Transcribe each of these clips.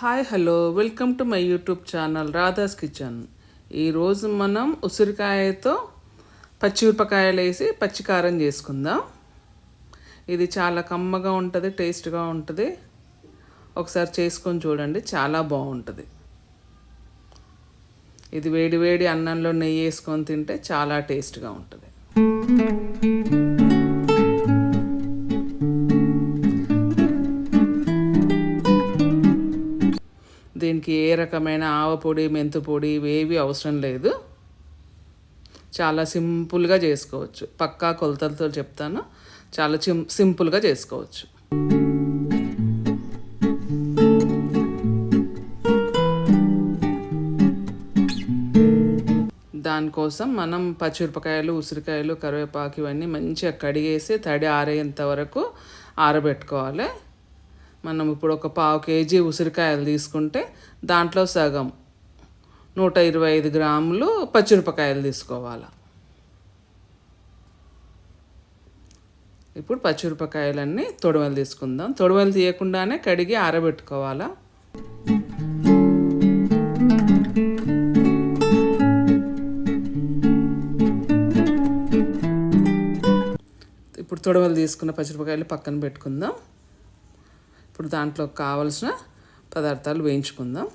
Hi hello welcome to my YouTube channel Radha's kitchen. ఈరోజు మనం ఉసిరికాయతో పచ్చిమిరపకాయలు వేసి పచ్చికారం చేసుకుందాం. ఇది చాలా కమ్మగా ఉంటుంది, టేస్ట్గా ఉంటుంది. ఒకసారి చేసుకొని చూడండి, చాలా బాగుంటుంది. ఇది వేడి వేడి అన్నంలో నెయ్యి వేసుకొని తింటే చాలా టేస్ట్గా ఉంటుంది. దీనికి ఏ రకమైన ఆవపొడి, మెంతుపొడి ఇవేవి అవసరం లేదు. చాలా సింపుల్గా చేసుకోవచ్చు. పక్కా కొలతలతో చెప్తాను, చాలా సింపుల్గా చేసుకోవచ్చు. దానికోసం మనం పచ్చిమిరపకాయలు, ఉసిరికాయలు, కరివేపాకు ఇవన్నీ మంచిగా కడిగేసి తడి ఆరేంత వరకు ఆరబెట్టుకోవాలి. మనం ఇప్పుడు ఒక 1/2 కేజీ ఉసిరికాయలు తీసుకుంటే దాంట్లో సగం 125 గ్రాములు పచ్చిమిరపకాయలు తీసుకోవాలి. ఇప్పుడు పచ్చిమిరపకాయలన్నీ తొడిమలు తీసుకుందాం. తొడిమలు తీయకుండానే కడిగి ఆరబెట్టుకోవాలా. ఇప్పుడు తొడిమలు తీసుకున్న పచ్చిమిరపకాయలు పక్కన పెట్టుకుందాం. ఇప్పుడు దాంట్లో కావలసిన పదార్థాలు వేయించుకుందాం.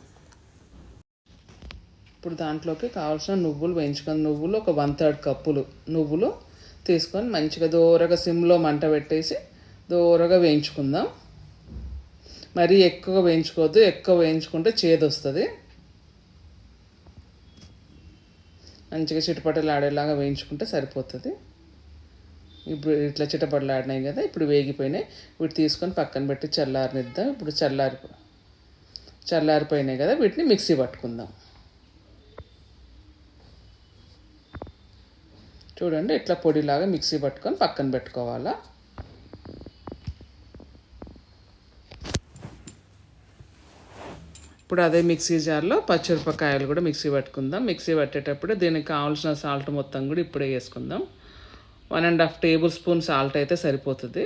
ఇప్పుడు దాంట్లోకి కావాల్సిన నువ్వులు వేయించుకొని, నువ్వులు ఒక 1/3 కప్పులు నువ్వులు తీసుకొని మంచిగా దూరగా సిమ్లో మంట పెట్టేసి దూరగా వేయించుకుందాం. మరీ ఎక్కువ వేయించుకోవద్దు, ఎక్కువ వేయించుకుంటే చేదు వస్తుంది. మంచిగా చిటపటలాడేలాగా వేయించుకుంటే సరిపోతుంది. ఇప్పుడు ఇట్లా చిటపటలాడినాయి కదా, ఇప్పుడు వేగిపోయినాయి. వీటి తీసుకొని పక్కన పెట్టి చల్లారనిద్దాం. ఇప్పుడు చల్లారిపోయినాయి కదా, వీటిని మిక్సీ పట్టుకుందాం. చూడండి, ఇట్లా పొడిలాగా మిక్సీ పట్టుకొని పక్కన పెట్టుకోవాలా. ఇప్పుడు అదే మిక్సీ జార్లో పచ్చిమిరపకాయలు కూడా మిక్సీ పట్టుకుందాం. మిక్సీ పట్టేటప్పుడు దీనికి కావాల్సిన సాల్ట్ మొత్తం కూడా ఇప్పుడే వేసుకుందాం. 1.5 టేబుల్ స్పూన్ సాల్ట్ అయితే సరిపోతుంది.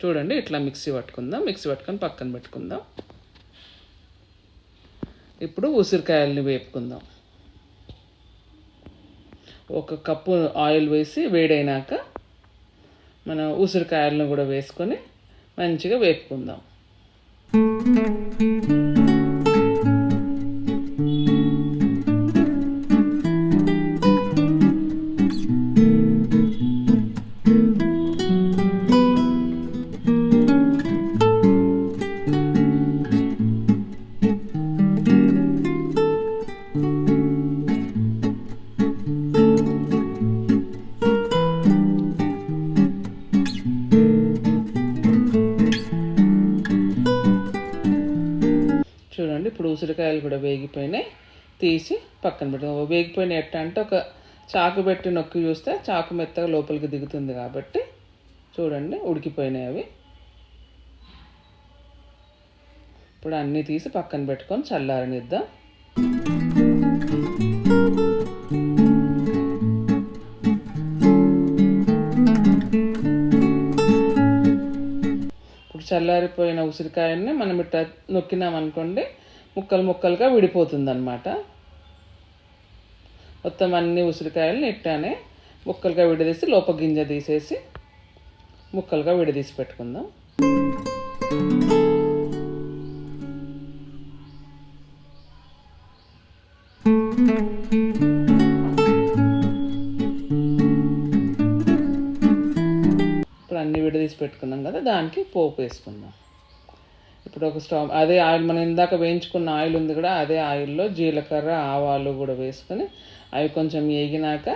చూడండి, ఇట్లా మిక్సీ పట్టుకుందాం. మిక్సీ పట్టుకొని పక్కన పెట్టుకుందాం. ఇప్పుడు ఉసిరికాయలని వేపుకుందాం. 1 కప్పు ఆయిల్ వేసి వేడైనాక మనం ఉసిరికాయలను కూడా వేసుకొని మంచిగా వేపుకుందాం. చూడండి, ఇప్పుడు ఉసిరికాయలు కూడా వేగిపోయినాయి. తీసి పక్కన పెడతాం. వేగిపోయినాయి ఎట్ట అంటే ఒక చాకు పెట్టి నొక్కి చూస్తే చాకు మెత్తగా లోపలికి దిగుతుంది కాబట్టి చూడండి, ఉడికిపోయినాయి అవి. ఇప్పుడు అన్నీ తీసి పక్కన పెట్టుకొని చల్లారనిద్దాం. చల్లారిపోయిన ఉసిరికాయని మనం ఇట్లా నొక్కినామనుకోండి, ముక్కలు ముక్కలుగా విడిపోతుంది అన్నమాట. మొత్తం అన్ని ఉసిరికాయలని ఇట్లానే ముక్కలుగా విడదీసి లోపల గింజ తీసేసి ముక్కలుగా విడదీసి పెట్టుకుందాం. అన్నీ విడదీసి పెట్టుకున్నాం కదా, దానికి పోపు వేసుకుందాం. ఇప్పుడు ఒక స్టవ్, అదే ఆయిల్ మనం ఇందాక వేయించుకున్న ఆయిల్ ఉంది కూడా, అదే ఆయిల్లో జీలకర్ర, ఆవాలు కూడా వేసుకొని అవి కొంచెం వేగినాక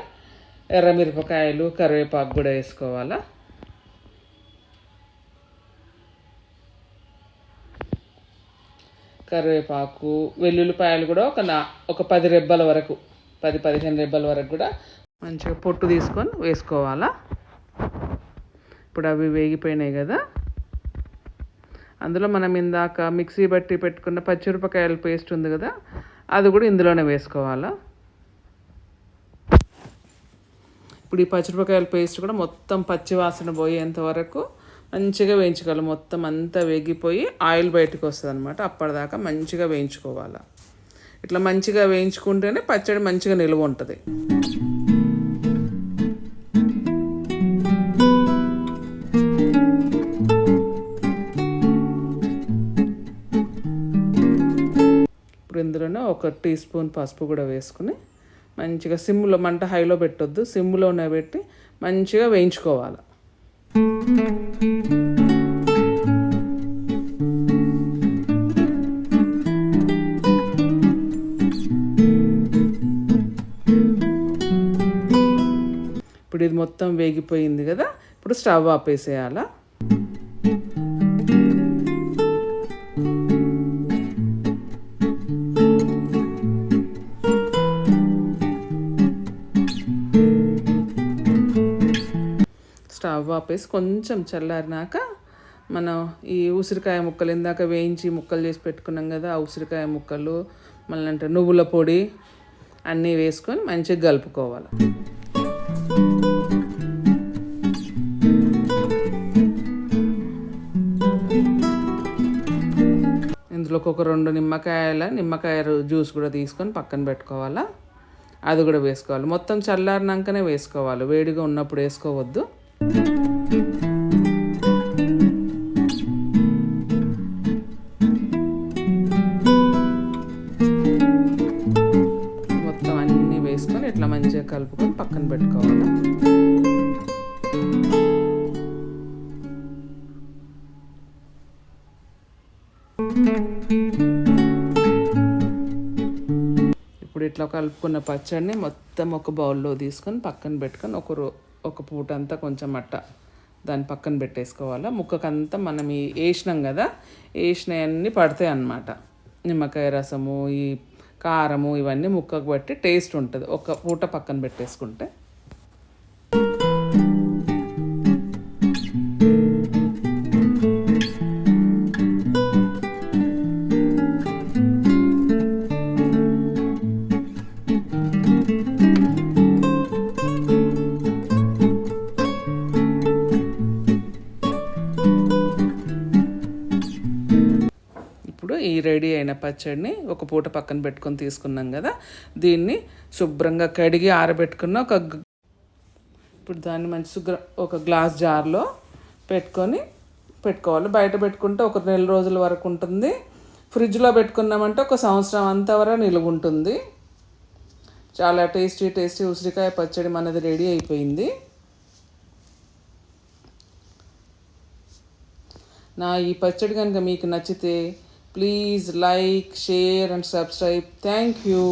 ఎర్రమిరపకాయలు, కరివేపాకు కూడా వేసుకోవాలా. కరివేపాకు, వెల్లుల్లిపాయలు కూడా ఒక 10 రెబ్బల వరకు, 10-15 రెబ్బల వరకు కూడా మంచిగా పొట్టు తీసుకొని వేసుకోవాలా. ఇప్పుడు అవి వేగిపోయినాయి కదా, అందులో మనం ఇందాక మిక్సీ బట్టి పెట్టుకున్న పచ్చిమిరపకాయల పేస్ట్ ఉంది కదా, అది కూడా ఇందులోనే వేసుకోవాలా. ఇప్పుడు ఈ పచ్చిమిరపకాయల పేస్ట్ కూడా మొత్తం పచ్చి వాసన పోయేంత వరకు మంచిగా వేయించుకోవాలి. మొత్తం అంతా వేగిపోయి ఆయిల్ బయటకు వస్తుంది అనమాట. అప్పటిదాకా మంచిగా వేయించుకోవాలి. ఇట్లా మంచిగా వేయించుకుంటేనే పచ్చడి మంచిగా నిల్వ ఉంటుంది. ఇప్పుడు ఇందులోనే 1 టీ స్పూన్ పసుపు కూడా వేసుకుని మంచిగా సిమ్లో, మంట హైలో పెట్టొద్దు, సిమ్లోనే పెట్టి మంచిగా వేయించుకోవాలి. ఇప్పుడు ఇది మొత్తం వేగిపోయింది కదా, ఇప్పుడు స్టవ్ ఆపేసేయాలా. స్టవ్ ఆపేసి కొంచెం చల్లారినాక మనం ఈ ఉసిరికాయ ముక్కలు ఇందాక వేయించి ముక్కలు చేసి పెట్టుకున్నాం కదా, ఆ ఉసిరికాయ ముక్కలు మళ్ళీ అంటే నువ్వుల పొడి అన్నీ వేసుకొని మంచిగా కలుపుకోవాలి. ఇందులోకి ఒక 2 నిమ్మకాయ జ్యూస్ కూడా తీసుకొని పక్కన పెట్టుకోవాలా. అది కూడా వేసుకోవాలి. మొత్తం చల్లారినాకనే వేసుకోవాలి, వేడిగా ఉన్నప్పుడు వేసుకోవద్దు. మొత్తం అన్నీ వేసుకొని ఇట్లా మంచిగా కలుపుకొని పక్కన పెట్టుకోవాలి. ఇప్పుడు ఇట్లా కలుపుకున్న పచ్చడిని మొత్తం ఒక బౌల్లో తీసుకొని పక్కన పెట్టుకొని ఒక పూట అంతా కొంచెం దాన్ని పక్కన పెట్టేసుకోవాలి. ముక్కకంతా మనం వేసినాం కదా, వేసినవన్నీ పడతాయి అన్నమాట. నిమ్మకాయ రసము, ఈ కారము ఇవన్నీ ముక్కకు బట్టి టేస్ట్ ఉంటుంది ఒక పూట పక్కన పెట్టేసుకుంటే. ఇప్పుడు ఈ రెడీ అయిన పచ్చడిని ఒక పూట పక్కన పెట్టుకొని తీసుకున్నాం కదా, దీన్ని శుభ్రంగా కడిగి ఆరబెట్టుకున్న ఇప్పుడు దాన్ని ఒక గ్లాస్ జార్లో పెట్టుకోవాలి. బయట పెట్టుకుంటే ఒక 1 నెల రోజుల వరకు ఉంటుంది. ఫ్రిడ్జ్లో పెట్టుకున్నామంటే 1 సంవత్సరం అంతవరకు నిలువ ఉంటుంది. చాలా టేస్టీ ఉసిరికాయ పచ్చడి మనది రెడీ అయిపోయింది. నా ఈ పచ్చడి కనుక మీకు నచ్చితే please like, share and subscribe. Thank you.